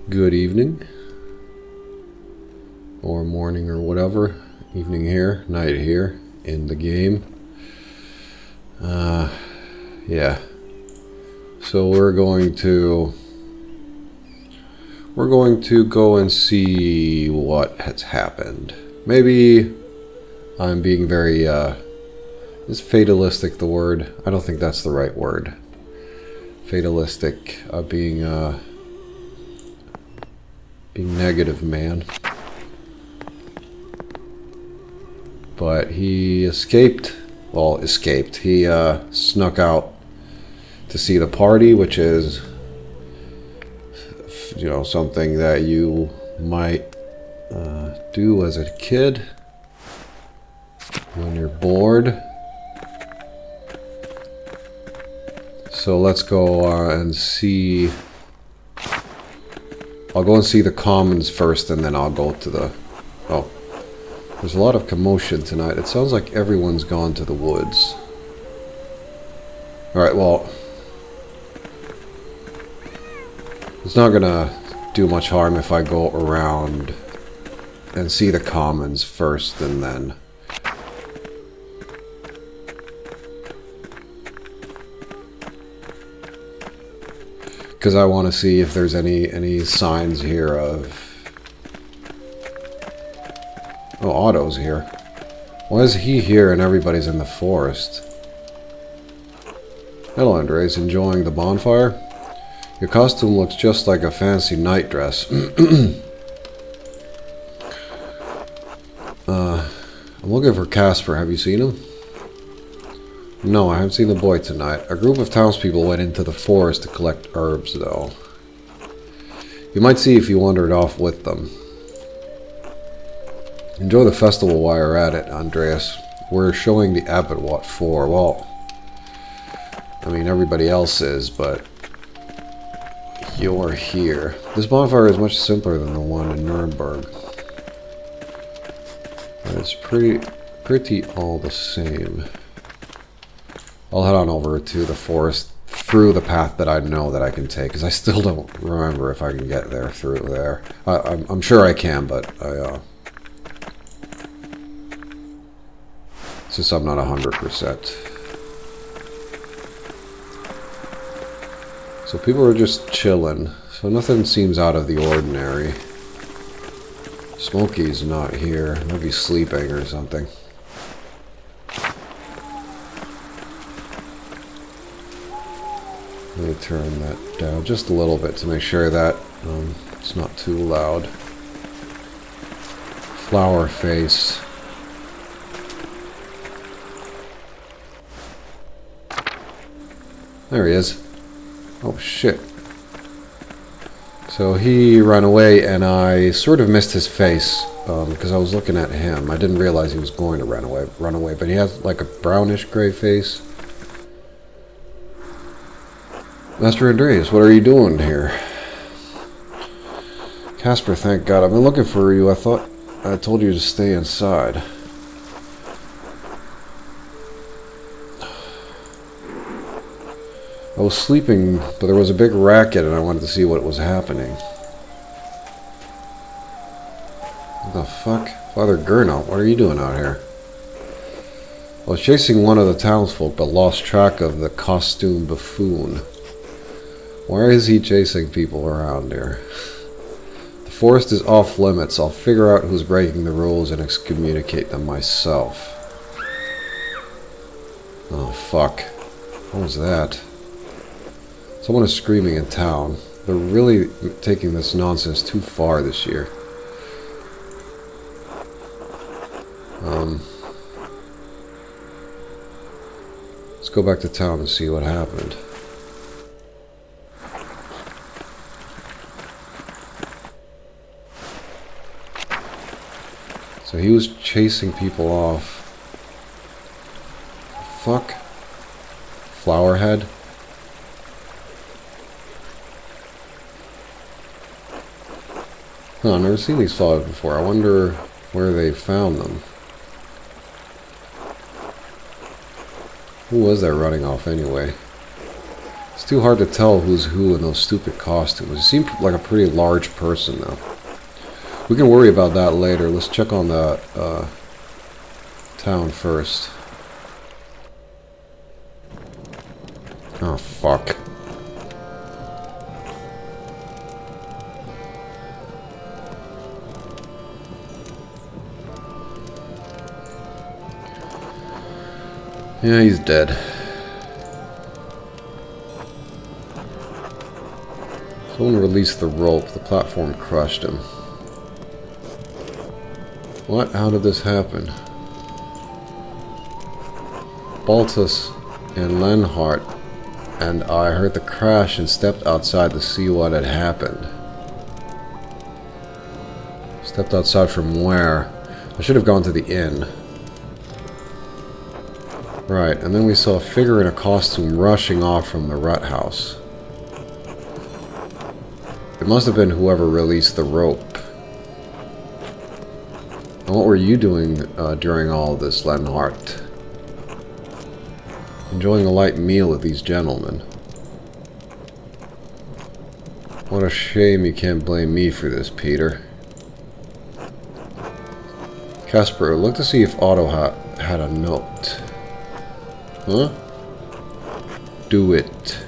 Good evening. Or morning or whatever. Evening here, night here, in the game. Yeah. So we're going to go and see what has happened. Maybe I'm being very, is fatalistic the word? I don't think that's the right word. Fatalistic, being negative, man. But he escaped. Well, escaped. He snuck out to see the party, which is, you know, something that you might do as a kid when you're bored. So let's go and see. I'll go and see the commons first, and then I'll go to the... Oh, there's a lot of commotion tonight. It sounds like everyone's gone to the woods. Alright, well... It's not gonna do much harm if I go around and see the commons first, and then... Because I want to see if there's any signs here of... Oh, Otto's here. Why is he here and everybody's in the forest? Hello, Andres. Enjoying the bonfire? Your costume looks just like a fancy night dress. I'm looking for Casper. Have you seen him? No, I haven't seen the boy tonight. A group of townspeople went into the forest to collect herbs, though. You might see if you wandered off with them. Enjoy the festival while you're at it, Andreas. We're showing the abbot what for. Well, I mean, everybody else is, but you're here. This bonfire is much simpler than the one in Nuremberg. But it's pretty all the same. I'll head on over to the forest through the path that I know that I can take, because I still don't remember if I can get there through there. I'm sure I can, but since I'm not 100%. So people are just chilling, so nothing seems out of the ordinary. Smokey's not here, maybe sleeping or something. Let me turn that down just a little bit to make sure that it's not too loud. Flower face. There he is. Oh shit. So he ran away and I sort of missed his face because I was looking at him. I didn't realize he was going to run away, but he has like a brownish gray face. Master Andreas, what are you doing here? Casper, thank God. I've been looking for you. I thought I told you to stay inside. I was sleeping, but there was a big racket and I wanted to see what was happening. What the fuck? Father Gernot, what are you doing out here? I was chasing one of the townsfolk, but lost track of the costume buffoon. Why is he chasing people around here? The forest is off limits. I'll figure out who's breaking the rules and excommunicate them myself. Oh, fuck. What was that? Someone is screaming in town. They're really taking this nonsense too far this year. Let's go back to town and see what happened. So he was chasing people off. Fuck. Flowerhead. Huh, I've never seen these flowers before. I wonder where they found them. Who was that running off anyway? It's too hard to tell who's who in those stupid costumes. It seemed like a pretty large person, though. We can worry about that later. Let's check on the town first. Oh, fuck. Yeah, he's dead. Someone released the rope. The platform crushed him. What? How did this happen? Baltus and Lenhart and I heard the crash and stepped outside to see what had happened. Stepped outside from where? I should have gone to the inn. Right, and then we saw a figure in a costume rushing off from the Rut House. It must have been whoever released the rope. And what were you doing during all of this, Lenhart? Enjoying a light meal with these gentlemen. What a shame you can't blame me for this, Peter. Casper, look to see if Otto had a note. Huh? Do it.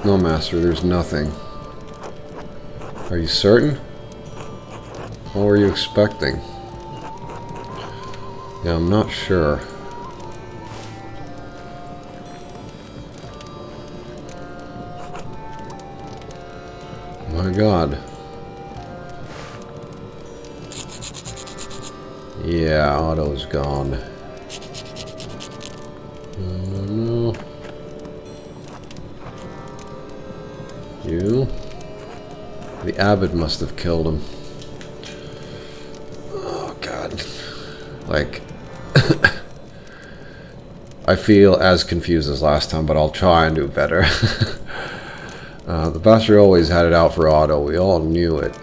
No, Master, there's nothing. Are you certain? What were you expecting? Yeah, I'm not sure. My God. Yeah, Otto's gone. No. You? The abbot must have killed him. Oh, God. Like... I feel as confused as last time, but I'll try and do better. The bastard always had it out for Otto. We all knew it.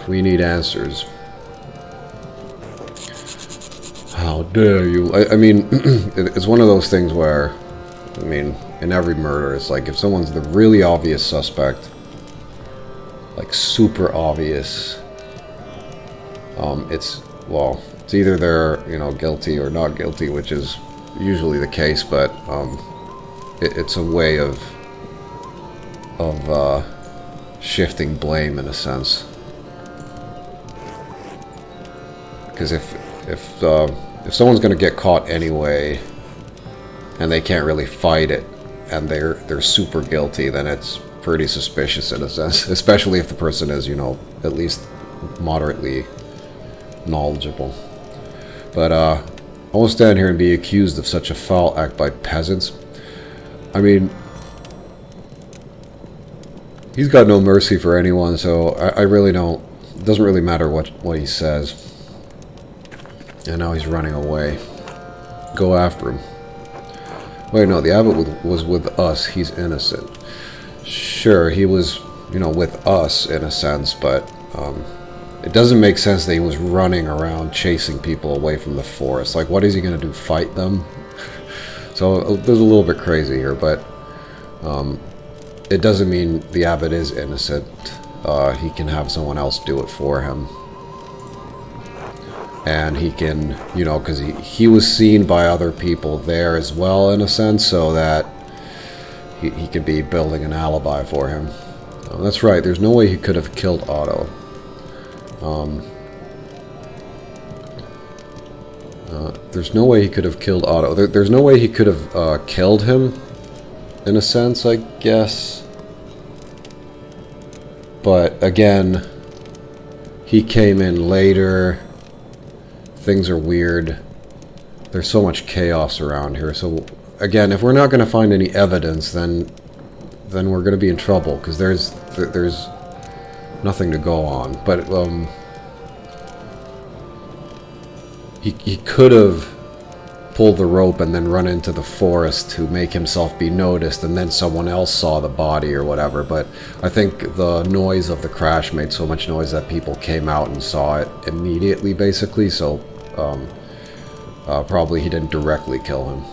We need answers. How dare you? I mean, it's one of those things where, I mean, in every murder, it's like if someone's the really obvious suspect, like super obvious, it's, well, it's either they're, you know, guilty or not guilty, which is usually the case, but, it's a way of shifting blame in a sense. Because if someone's going to get caught anyway, and they can't really fight it, and they're super guilty, then it's pretty suspicious in a sense. Especially if the person is, you know, at least moderately knowledgeable. But I won't stand here and be accused of such a foul act by peasants. I mean, he's got no mercy for anyone, so I really don't... It doesn't really matter what he says. And now he's running away. Go after him. Wait, no, the abbot was with us. He's innocent. Sure, he was, you know, with us in a sense, but it doesn't make sense that he was running around chasing people away from the forest. Like, what is he going to do, fight them? So there's a little bit crazy here, but it doesn't mean the abbot is innocent. He can have someone else do it for him. And he can, you know, because he was seen by other people there as well, in a sense, so that he could be building an alibi for him. That's right, there's no way he could have killed Otto. There's no way he could have killed Otto. There's no way he could have killed him, in a sense, I guess. But, again, he came in later. Things are weird. There's so much chaos around here. So, again, if we're not going to find any evidence, then we're going to be in trouble, because there's nothing to go on. But, he could have pull the rope and then run into the forest to make himself be noticed, and then someone else saw the body or whatever. But I think the noise of the crash made so much noise that people came out and saw it immediately, basically, so probably he didn't directly kill him.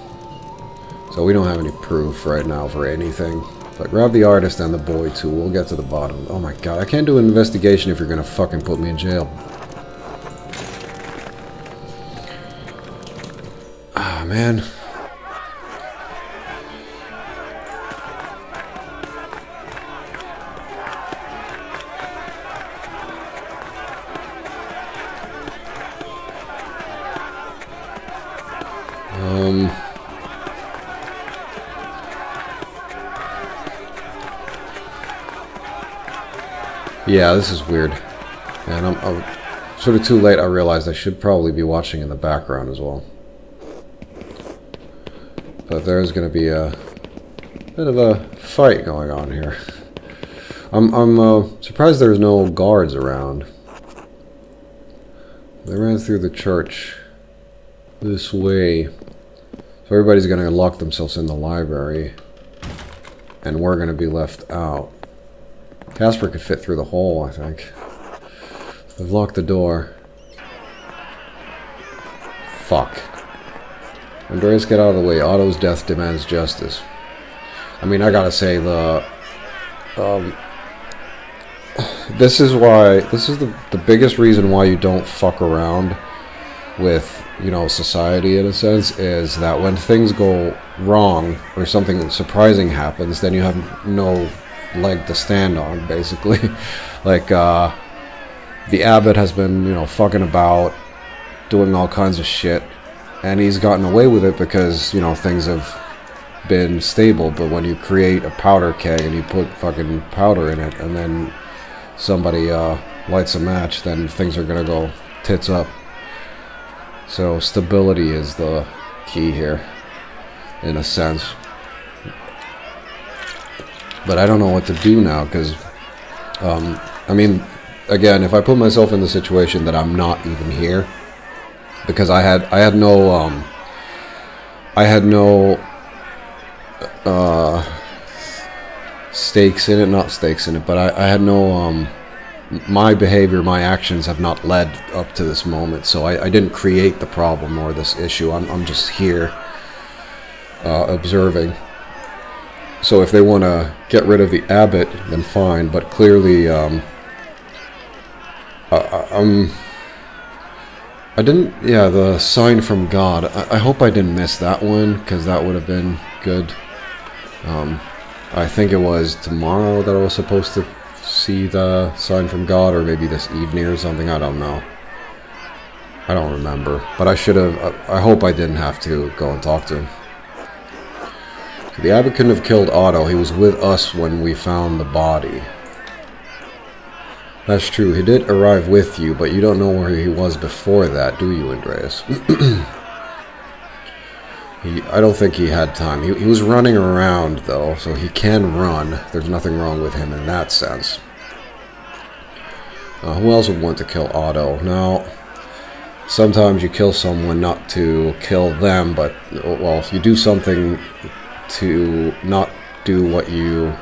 So we don't have any proof right now for anything. But grab the artist and the boy too, we'll get to the bottom. Oh my god, I can't do an investigation if you're gonna fucking put me in jail. Ah, man. Yeah, this is weird. And I'm sort of too late. I realized I should probably be watching in the background as well. But there's going to be a bit of a fight going on here. I'm surprised there's no guards around. They ran through the church this way. So everybody's going to lock themselves in the library. And we're going to be left out. Casper could fit through the hole, I think. They've locked the door. Fuck. Andreas, get out of the way. Otto's death demands justice. I mean, I gotta say, this is the biggest reason why you don't fuck around with, you know, society, in a sense, is that when things go wrong, or something surprising happens, then you have no leg to stand on, basically. Like, the abbot has been, you know, fucking about, doing all kinds of shit, and he's gotten away with it because, you know, things have been stable. But when you create a powder keg and you put fucking powder in it, and then somebody lights a match, then things are gonna go tits up. So stability is the key here, in a sense. But I don't know what to do now, because, I mean, again, if I put myself in the situation that I'm not even here, because I had no stakes in it, not stakes in it, but I had no, my behavior, my actions have not led up to this moment, so I didn't create the problem or this issue. I'm just here, observing. So if they want to get rid of the abbot, then fine. But clearly, I didn't. Yeah, the sign from God. I hope I didn't miss that one, because that would have been good. I think it was tomorrow that I was supposed to see the sign from God, or maybe this evening or something. I don't know. I don't remember. But I should have. I hope I didn't have to go and talk to him. The abbot couldn't have killed Otto. He was with us when we found the body. That's true. He did arrive with you, but you don't know where he was before that, do you, Andreas? I don't think he had time. He was running around, though, so he can run. There's nothing wrong with him in that sense. Who else would want to kill Otto? Now, sometimes you kill someone not to kill them, but, well, if you do something to not do what you,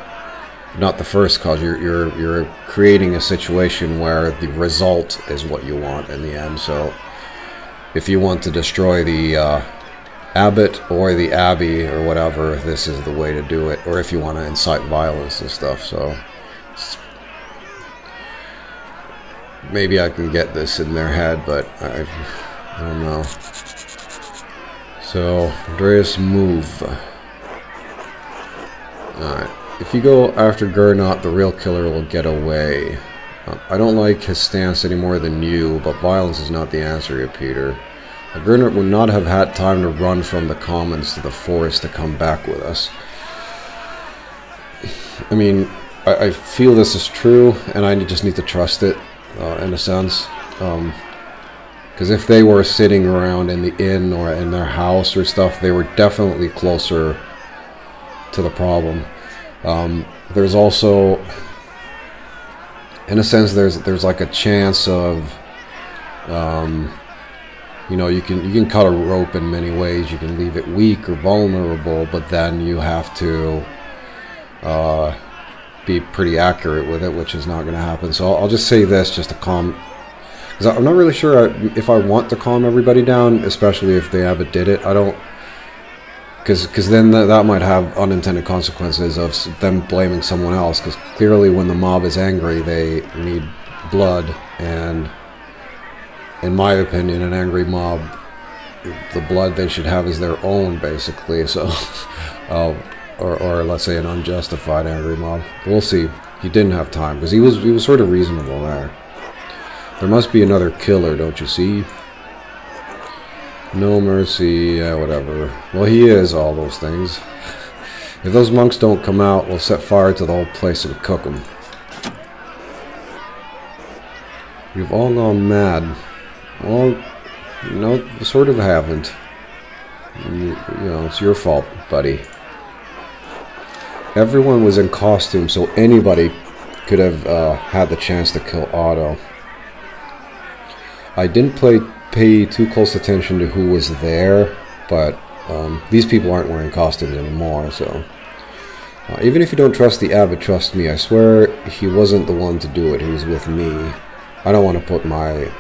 not the first cause, you're creating a situation where the result is what you want in the end. So if you want to destroy the abbot or the abbey or whatever, this is the way to do it. Or if you want to incite violence and stuff. So maybe I can get this in their head, but I don't know. So Andreas, move. Alright, if you go after Gernot, the real killer will get away. I don't like his stance any more than you, but violence is not the answer here, Peter. Gernot would not have had time to run from the commons to the forest to come back with us. I mean, I feel this is true, and I just need to trust it, in a sense. Because if they were sitting around in the inn or in their house or stuff, they were definitely closer to the problem. There's also, in a sense, there's like a chance of you know, you can cut a rope in many ways. You can leave it weak or vulnerable, but then you have to be pretty accurate with it, which is not going to happen. So I'll just say this just to calm, because I'm not really sure if I want to calm everybody down, especially if the abbot did it. I don't, because then that might have unintended consequences of them blaming someone else, because clearly when the mob is angry, they need blood, and in my opinion, an angry mob, the blood they should have is their own, basically. So or let's say an unjustified angry mob. We'll see. He didn't have time, because he was sort of reasonable there. There must be another killer, don't you see? No mercy, yeah, whatever. Well, he is all those things. If those monks don't come out, we'll set fire to the whole place and cook them. You've all gone mad. Well, no, sort of haven't. You know, it's your fault, buddy. Everyone was in costume, so anybody could have had the chance to kill Otto. I didn't pay too close attention to who was there, but these people aren't wearing costumes anymore, so... even if you don't trust the abbot, trust me. I swear he wasn't the one to do it. He was with me. I don't want to put my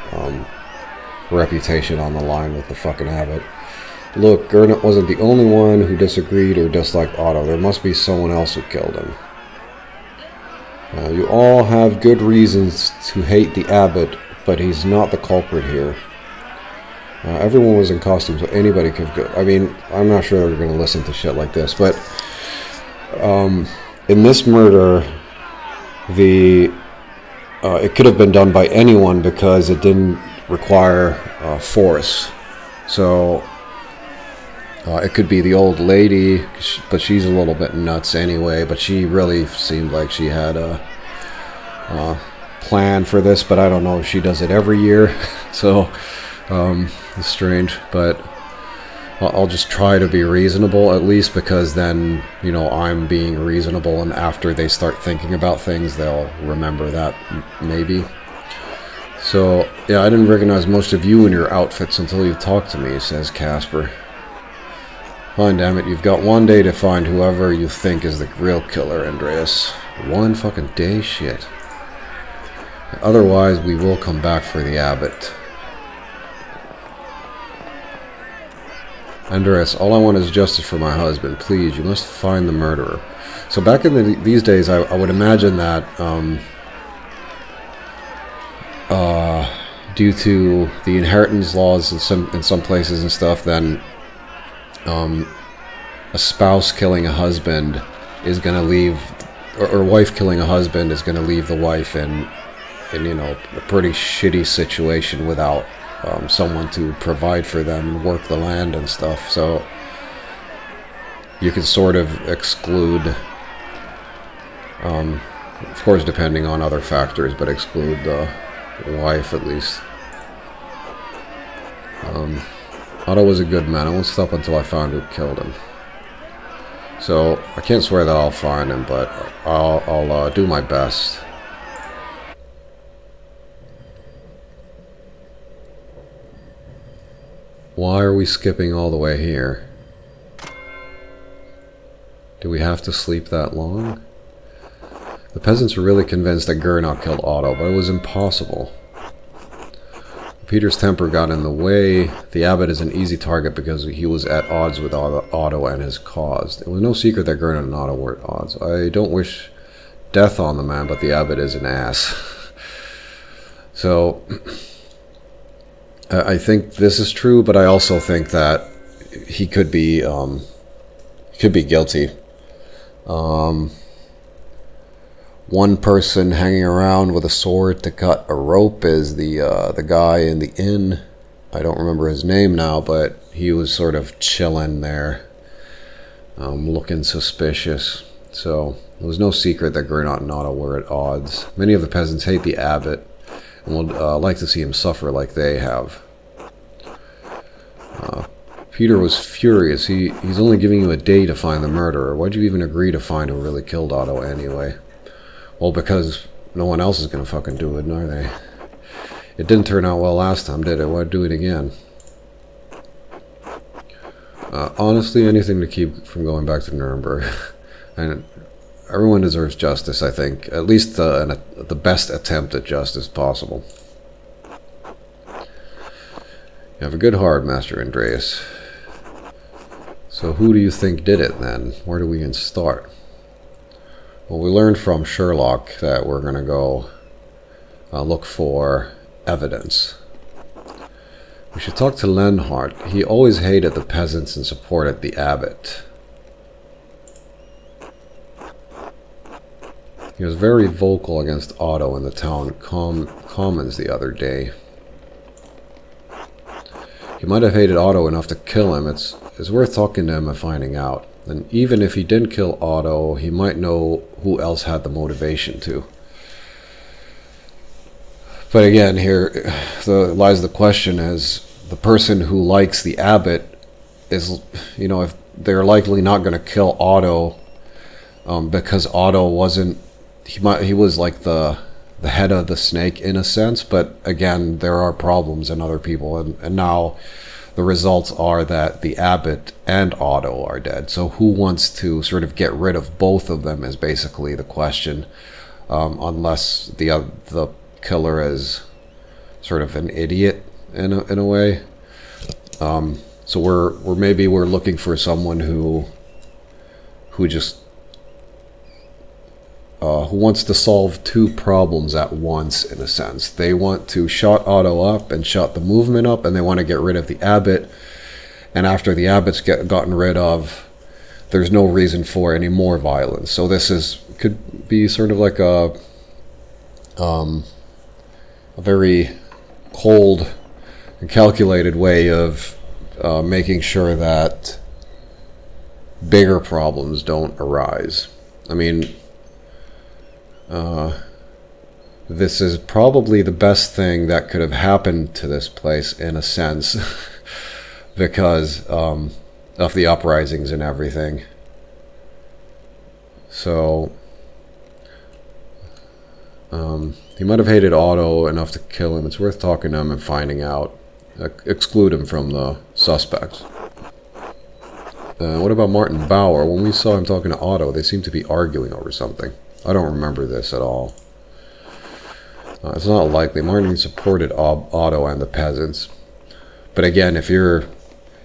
reputation on the line with the fucking abbot. Look, Gernot wasn't the only one who disagreed or disliked Otto. There must be someone else who killed him. You all have good reasons to hate the abbot, but he's not the culprit here. Everyone was in costume, so anybody could go. I mean, I'm not sure they're going to listen to shit like this, but in this murder, it could have been done by anyone because it didn't require force. So it could be the old lady, but she's a little bit nuts anyway. But she really seemed like she had a plan for this, but I don't know if she does it every year. So it's strange, but I'll just try to be reasonable, at least, because then, you know, I'm being reasonable, and after they start thinking about things, they'll remember that, maybe. So, yeah, I didn't recognize most of you in your outfits until you talked to me, says Casper. Fine, damn it, you've got one day to find whoever you think is the real killer, Andreas. One fucking day? Shit. Otherwise, we will come back for the abbot. Andreas, all I want is justice for my husband. Please, you must find the murderer. So back in these days, I would imagine that due to the inheritance laws in some places and stuff, then a spouse killing a husband is going to leave, or wife killing a husband is going to leave the wife in you know, a pretty shitty situation without someone to provide for them and work the land and stuff. So you can sort of exclude, of course depending on other factors, but exclude the wife at least. Otto was a good man. I won't stop until I found who killed him. So I can't swear that I'll find him, but I'll do my best. Why are we skipping all the way here? Do we have to sleep that long? The peasants were really convinced that Gernot killed Otto, but it was impossible. Peter's temper got in the way. The abbot is an easy target because he was at odds with Otto and his cause. It was no secret that Gernot and Otto were at odds. I don't wish death on the man, but the abbot is an ass. So I think this is true, but I also think that he could be guilty. One person hanging around with a sword to cut a rope is the guy in the inn. I don't remember his name now, but he was sort of chilling there, looking suspicious. So it was no secret that Gernot and Otto were at odds. Many of the peasants hate the abbot and would like to see him suffer like they have. Peter was furious. He's only giving you a day to find the murderer. Why'd you even agree to find who really killed Otto anyway? Well, because no one else is going to fucking do it, are they? It didn't turn out well last time, did it? Why'd do it again? Honestly, anything to keep from going back to Nuremberg. And everyone deserves justice, I think. At least the best attempt at justice possible. You have a good heart, Master Andreas. So who do you think did it, then? Where do we even start? Well, we learned from Sherlock that we're going to go look for evidence. We should talk to Lenhart. He always hated the peasants and supported the abbot. He was very vocal against Otto in the town commons the other day. He might have hated Otto enough to kill him. It's worth talking to him and finding out. And even if he didn't kill Otto, he might know who else had the motivation to. But again, here lies the question: is the person who likes the abbot is, if they're likely not going to kill Otto because Otto wasn't. He was like the head of the snake in a sense, but again, there are problems in other people, and now the results are that the abbot and Otto are dead. So who wants to sort of get rid of both of them is basically the question, unless the killer is sort of an idiot in a way. So we're looking for someone who just who wants to solve two problems at once, in a sense. They want to shut Otto up and shut the movement up, and they want to get rid of the abbot. And after the abbot's gotten rid of, there's no reason for any more violence. So this could be sort of like a very cold and calculated way of making sure that bigger problems don't arise. I mean, this is probably the best thing that could have happened to this place, in a sense, because of the uprisings and everything. So he might have hated Otto enough to kill him. It's worth talking to him and finding out. Exclude him from the suspects. What about Martin Bauer? When we saw him talking to Otto, they seemed to be arguing over something. I don't remember this at all. It's not likely. Martin supported Otto and the peasants. But again, if you're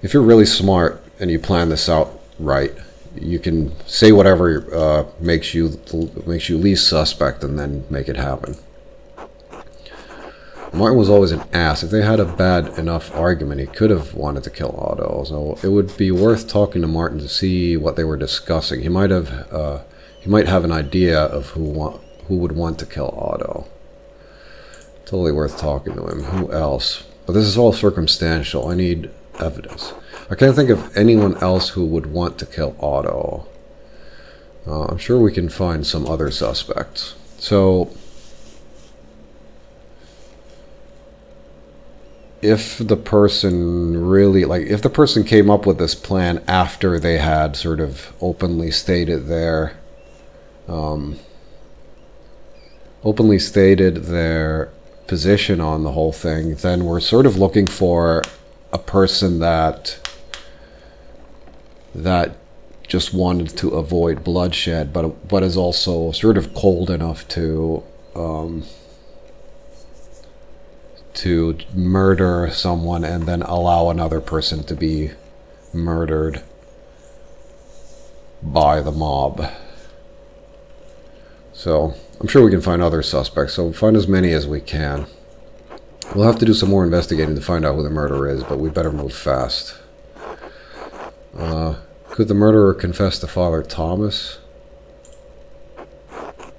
really smart and you plan this out right, you can say whatever makes you least suspect and then make it happen. Martin was always an ass. If they had a bad enough argument, he could have wanted to kill Otto. So it would be worth talking to Martin to see what they were discussing. He might have an idea of who would want to kill Otto. Totally worth talking to him. Who else? But this is all circumstantial. I need evidence. I can't think of anyone else who would want to kill Otto. I'm sure we can find some other suspects. So if the person came up with this plan after they had sort of openly stated their position on the whole thing, then we're sort of looking for a person that just wanted to avoid bloodshed, but is also sort of cold enough to murder someone and then allow another person to be murdered by the mob. So I'm sure we can find other suspects, so find as many as we can. We'll have to do some more investigating to find out who the murderer is, but we better move fast. Could the murderer confess to Father Thomas?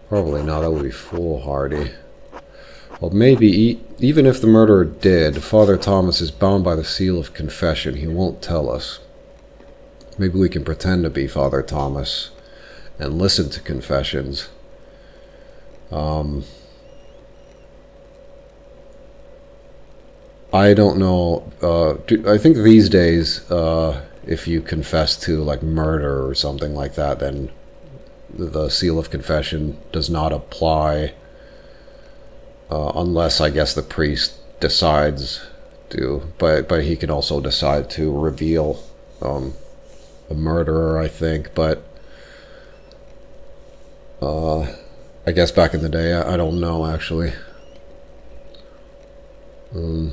Probably not. That would be foolhardy. Well, maybe, even if the murderer did, Father Thomas is bound by the seal of confession. He won't tell us. Maybe we can pretend to be Father Thomas and listen to confessions. I don't know. I think these days, if you confess to like murder or something like that, then the seal of confession does not apply. Unless, I guess, the priest decides to, but he can also decide to reveal a murderer, I think, but I guess back in the day, I don't know, actually. We'll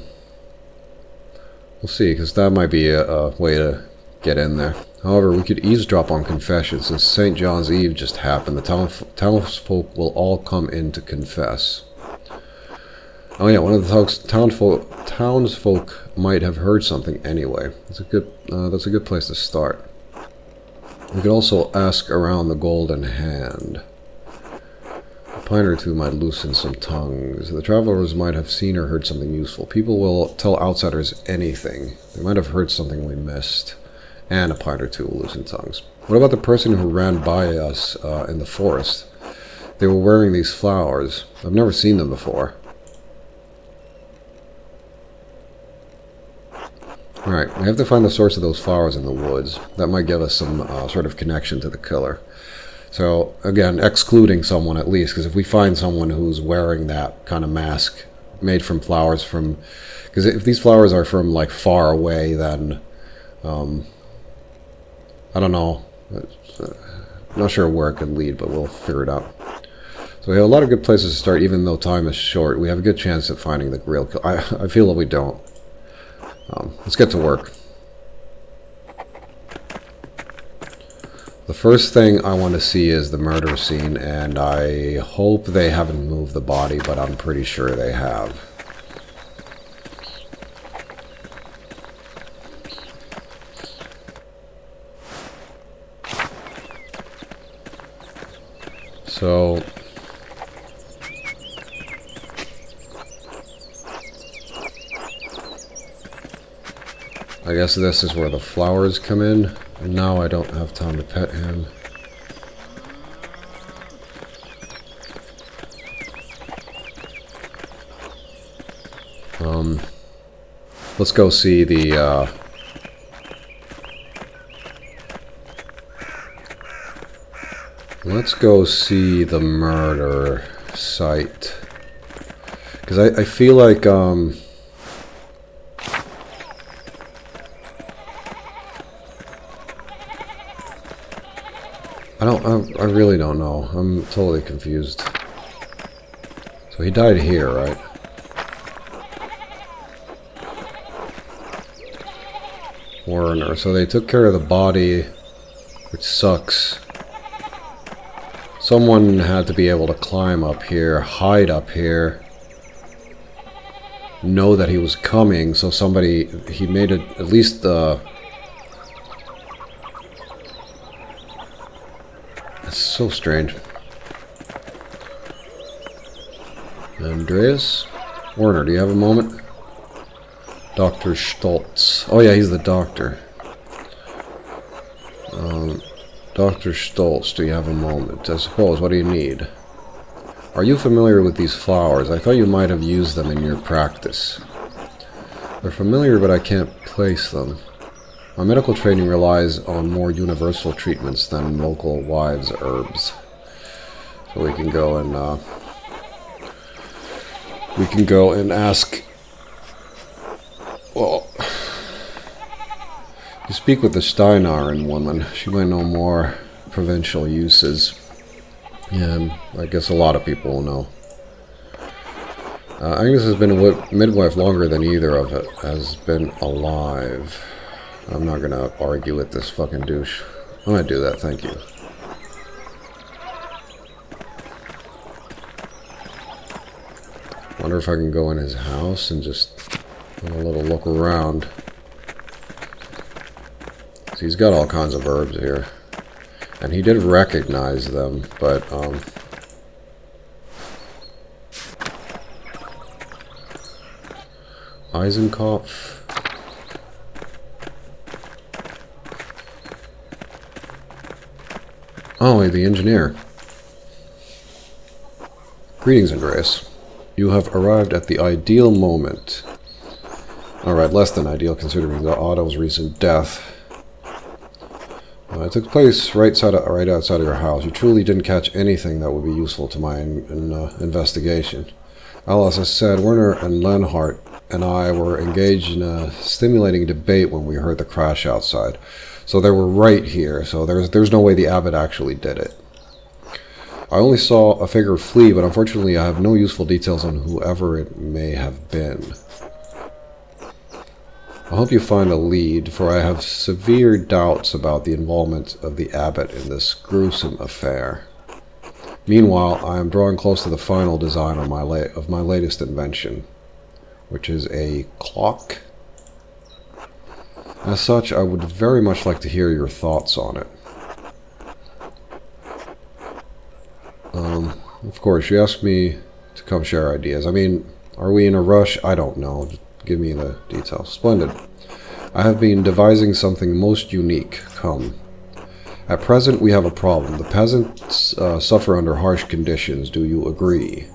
see, because that might be a way to get in there. However, we could eavesdrop on confessions. Since St. John's Eve just happened, the townsfolk will all come in to confess. Oh yeah, one of the townsfolk might have heard something anyway. That's a good place to start. We could also ask around the Golden Hand. A pint or two might loosen some tongues. The travelers might have seen or heard something useful. People will tell outsiders anything. They might have heard something we missed. And a pint or two will loosen tongues. What about the person who ran by us in the forest? They were wearing these flowers. I've never seen them before. Alright, we have to find the source of those flowers in the woods. That might give us some sort of connection to the killer. So, again, excluding someone at least, because if we find someone who's wearing that kind of mask made from flowers from... Because if these flowers are from, like, far away, then... I don't know. I'm not sure where it could lead, but we'll figure it out. So we have a lot of good places to start, even though time is short. We have a good chance of finding the real killer. I feel that we don't. Let's get to work. The first thing I want to see is the murder scene, and I hope they haven't moved the body, but I'm pretty sure they have. So... I guess this is where the flowers come in, and now I don't have time to pet him. Let's go see the, let's go see the murder site. Because I feel like, I really don't know. I'm totally confused. So he died here, right? Warner. So they took care of the body, which sucks. Someone had to be able to climb up here, hide up here, know that he was coming, so somebody, he made it at least, it's so strange. Andreas? Warner, do you have a moment? Dr. Stoltz. Oh yeah, he's the doctor. Dr. Stoltz, do you have a moment? I suppose, what do you need? Are you familiar with these flowers? I thought you might have used them in your practice. They're familiar, but I can't place them. My medical training relies on more universal treatments than local wives' herbs. So we can go and ask. Well, you speak with the Steinarin woman. She might know more provincial uses. Yeah, I guess a lot of people will know. Agnes has been a midwife longer than either of it has been alive. I'm not gonna argue with this fucking douche. I'm gonna do that, thank you. Wonder if I can go in his house and just have a little look around. See, he's got all kinds of herbs here. And he did recognize them, but, Eisenkopf. Oh, the engineer. Greetings, Andreas. You have arrived at the ideal moment. Alright, less than ideal considering the Otto's recent death. It took place right outside of your house. You truly didn't catch anything that would be useful to my investigation. Alice has said Werner and Lenhart and I were engaged in a stimulating debate when we heard the crash outside. So they were right here, so there's no way the abbot actually did it. I only saw a figure flee, but unfortunately I have no useful details on whoever it may have been. I'll help you find a lead, for I have severe doubts about the involvement of the abbot in this gruesome affair. Meanwhile, I am drawing close to the final design of my latest invention, which is a clock. As such, I would very much like to hear your thoughts on it. Of course, you asked me to come share ideas. I mean, are we in a rush? I don't know. Just give me the details. Splendid. I have been devising something most unique. Come. At present, we have a problem. The peasants suffer under harsh conditions. Do you agree?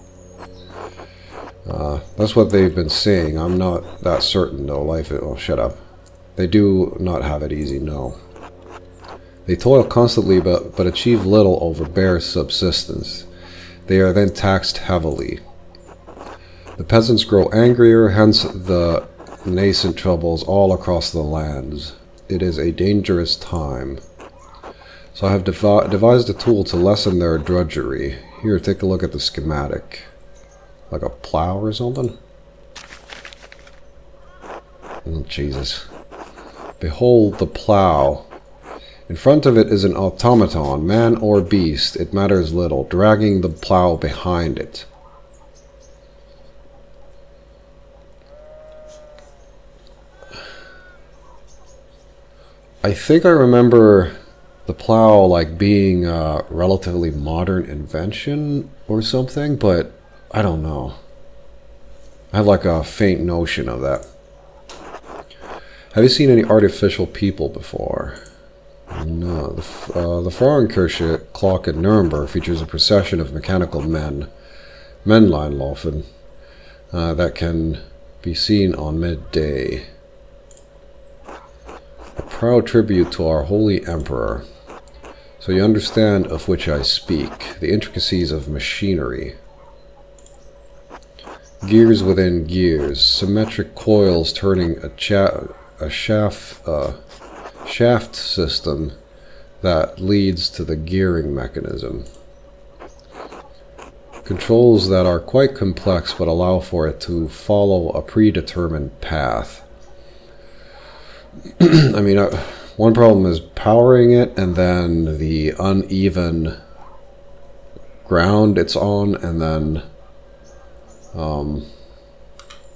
That's what they've been saying. I'm not that certain, though. Oh, shut up. They do not have it easy, no. They toil constantly, but achieve little over bare subsistence. They are then taxed heavily. The peasants grow angrier, hence the nascent troubles all across the lands. It is a dangerous time. So I have devised a tool to lessen their drudgery. Here, take a look at the schematic. Like a plow or something? Oh, Jesus. Behold the plow. In front of it is an automaton, man or beast, it matters little, dragging the plow behind it. I think I remember the plow like being a relatively modern invention or something, but I don't know. I have like a faint notion of that. Have you seen any artificial people before? No. The Frauenkirche clock in Nuremberg features a procession of mechanical men, Männleinlaufen, that can be seen on midday. A proud tribute to our holy emperor. So you understand of which I speak, the intricacies of machinery. Gears within gears, symmetric coils turning a shaft system that leads to the gearing mechanism. Controls that are quite complex but allow for it to follow a predetermined path. I mean, one problem is powering it and then the uneven ground it's on, and then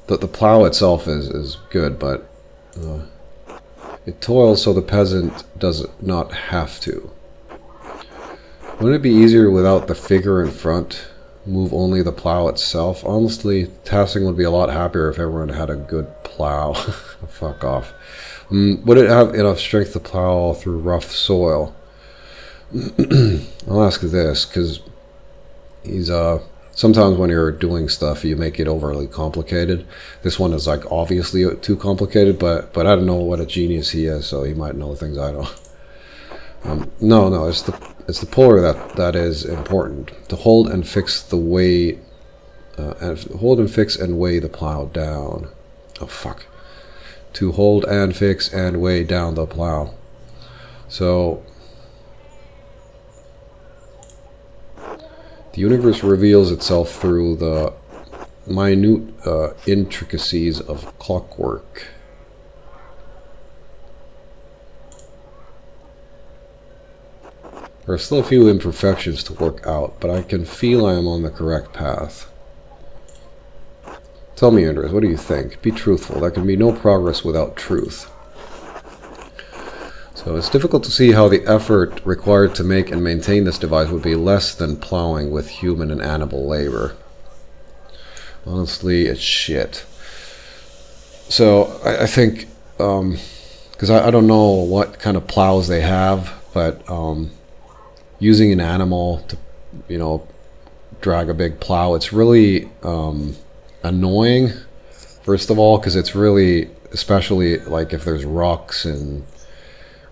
the plow itself is good, but it toils so the peasant does not have to. Wouldn't it be easier without the figure in front? Move only the plow itself? Honestly, Tassing would be a lot happier if everyone had a good plow. Fuck off. Would it have enough strength to plow through rough soil? I'll ask this, because he's sometimes when you're doing stuff, you make it overly complicated. This one is like obviously too complicated, but I don't know what a genius he is, so he might know things I don't. No, it's the puller that is important. To hold and fix the weight, hold and fix and weigh the plow down. Oh fuck. To hold and fix and weigh down the plow. So the universe reveals itself through the minute intricacies of clockwork. There are still a few imperfections to work out, but I can feel I am on the correct path. Tell me, Andres, what do you think? Be truthful. There can be no progress without truth. So it's difficult to see how the effort required to make and maintain this device would be less than plowing with human and animal labor. Honestly, it's shit. So I think, because I don't know what kind of plows they have, but using an animal to, drag a big plow, it's really annoying, first of all, because it's really, especially like if there's rocks and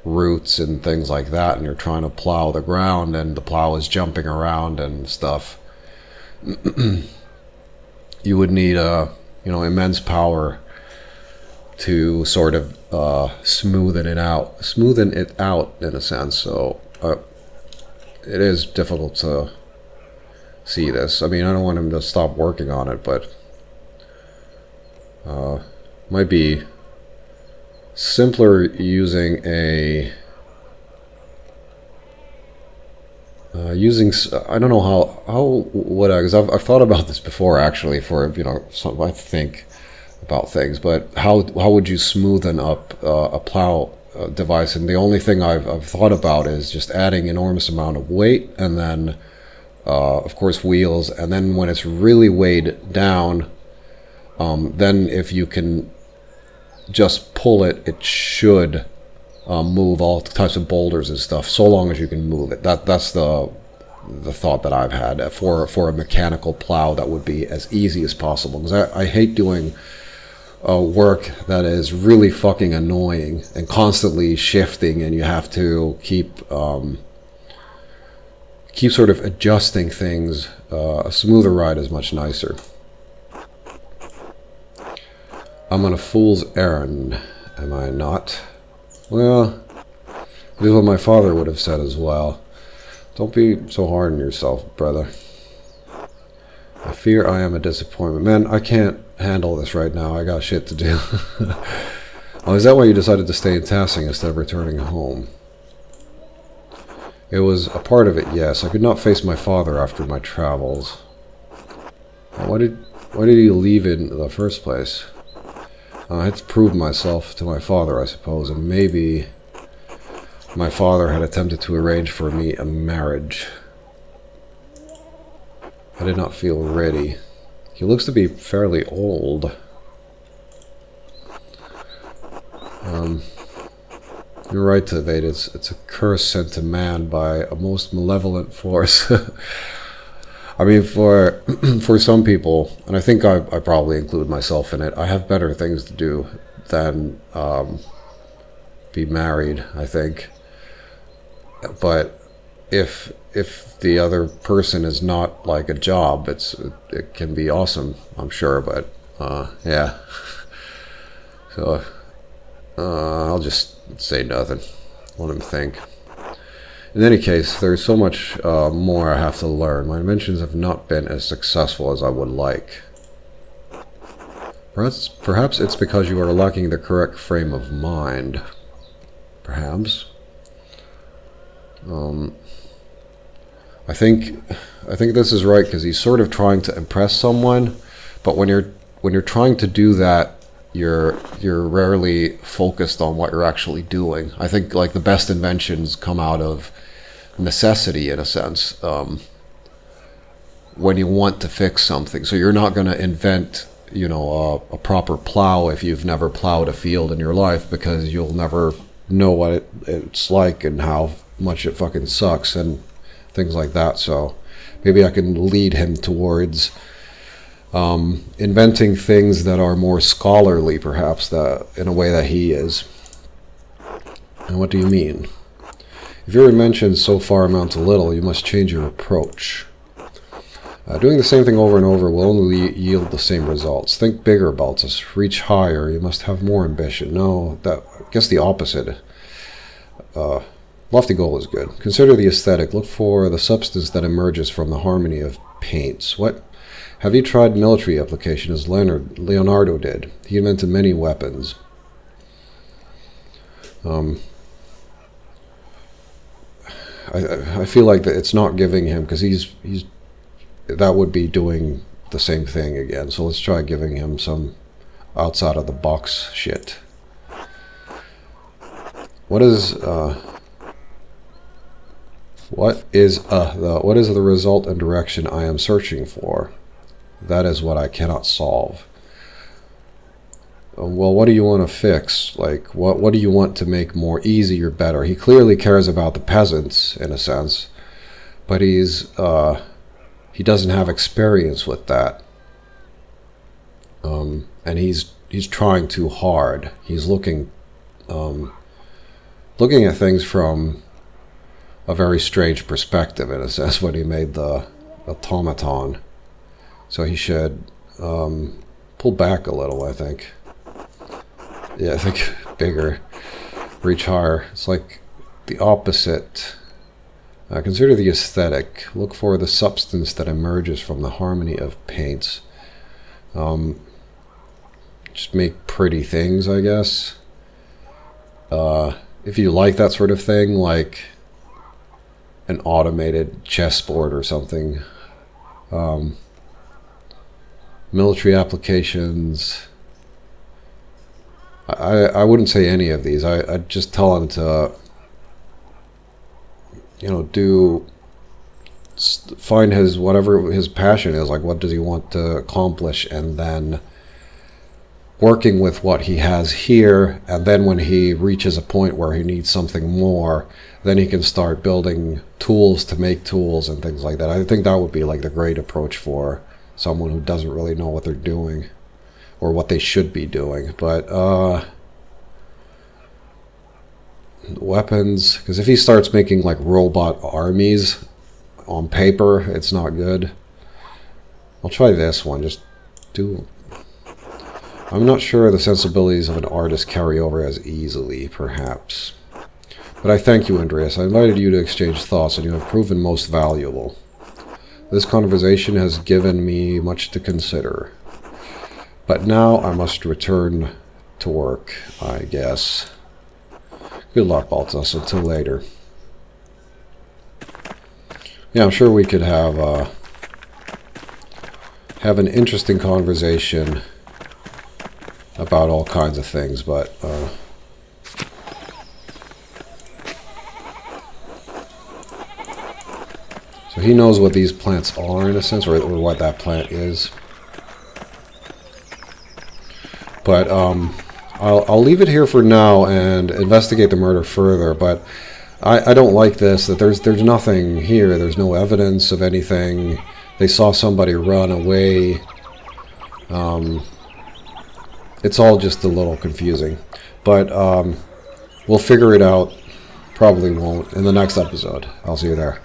roots and things like that, and you're trying to plow the ground and the plow is jumping around and stuff, you would need immense power to sort of smoothen it out in a sense. So it is difficult to see this. I mean, I don't want him to stop working on it, but might be simpler using a I don't know how would I, because I've thought about this before actually, for some, I think about things, but how would you smoothen up a plow device? And the only thing I've thought about is just adding enormous amount of weight, and then of course wheels, and then when it's really weighed down, then if you can just pull it, it should move all types of boulders and stuff, so long as you can move it. That's the thought that I've had for a mechanical plow. That would be as easy as possible, because I hate doing work that is really fucking annoying and constantly shifting, and you have to keep sort of adjusting things. A smoother ride is much nicer. I'm on a fool's errand, am I not? Well, it is what my father would have said as well. Don't be so hard on yourself, brother. I fear I am a disappointment. Man, I can't handle this right now. I got shit to do. Oh, is that why you decided to stay in Tassing instead of returning home? It was a part of it, yes. I could not face my father after my travels. Why did you leave in the first place? I had to prove myself to my father, I suppose, and maybe my father had attempted to arrange for me a marriage. I did not feel ready. He looks to be fairly old. You're right to evade. It's a curse sent to man by a most malevolent force. I mean, for some people, and I think I probably include myself in it, I have better things to do than be married, I think. But if the other person is not like a job, it can be awesome, I'm sure. But yeah, so I'll just say nothing. Let him think. In any case, there's so much more I have to learn. My inventions have not been as successful as I would like. Perhaps it's because you are lacking the correct frame of mind. Perhaps. I think this is right, because he's sort of trying to impress someone, but when you're trying to do that, you're rarely focused on what you're actually doing. I think like the best inventions come out of necessity, in a sense, when you want to fix something. So you're not going to invent a proper plow if you've never plowed a field in your life, because you'll never know what it's like and how much it fucking sucks and things like that. So maybe I can lead him towards inventing things that are more scholarly, perhaps, that in a way that he is. And what do you mean? If your inventions so far amount to little, you must change your approach. Doing the same thing over and over will only yield the same results. Think bigger about this. Reach higher. You must have more ambition. No, I guess the opposite. Lofty goal is good. Consider the aesthetic. Look for the substance that emerges from the harmony of paints. What? Have you tried military application as Leonardo did? He invented many weapons. I feel like that it's not giving him, because he's that would be doing the same thing again. So let's try giving him some outside of the box shit. What is the result and direction I am searching for? That is what I cannot solve. Well, what do you want to fix? Like, what do you want to make more easy or better? He clearly cares about the peasants, in a sense, but he doesn't have experience with that. And he's trying too hard. He's looking at things from a very strange perspective, in a sense, when he made the automaton. So he should Pull back a little, I think. Yeah, I think bigger. Reach higher. It's like the opposite. Consider the aesthetic. Look for the substance that emerges from the harmony of paints. Just make pretty things, I guess. If you like that sort of thing, like an automated chessboard or something. Military applications. I wouldn't say any of these. I'd just tell him to, find his, whatever his passion is, like what does he want to accomplish, and then working with what he has here, and then when he reaches a point where he needs something more, then he can start building tools to make tools and things like that. I think that would be like the great approach for someone who doesn't really know what they're doing or what they should be doing. But weapons, because if he starts making like robot armies on paper, it's not good. I'll try this one. Just do. I'm not sure the sensibilities of an artist carry over as easily, perhaps. But I thank you, Andreas. I invited you to exchange thoughts, and you have proven most valuable. This conversation has given me much to consider. But now I must return to work, I guess. Good luck, Baltus. Until later. Yeah, I'm sure we could have an interesting conversation about all kinds of things, but so he knows what these plants are in a sense, or what that plant is. But I'll leave it here for now and investigate the murder further. But I don't like this, that there's nothing here. There's no evidence of anything. They saw somebody run away. It's all just a little confusing. But we'll figure it out. Probably won't in the next episode. I'll see you there.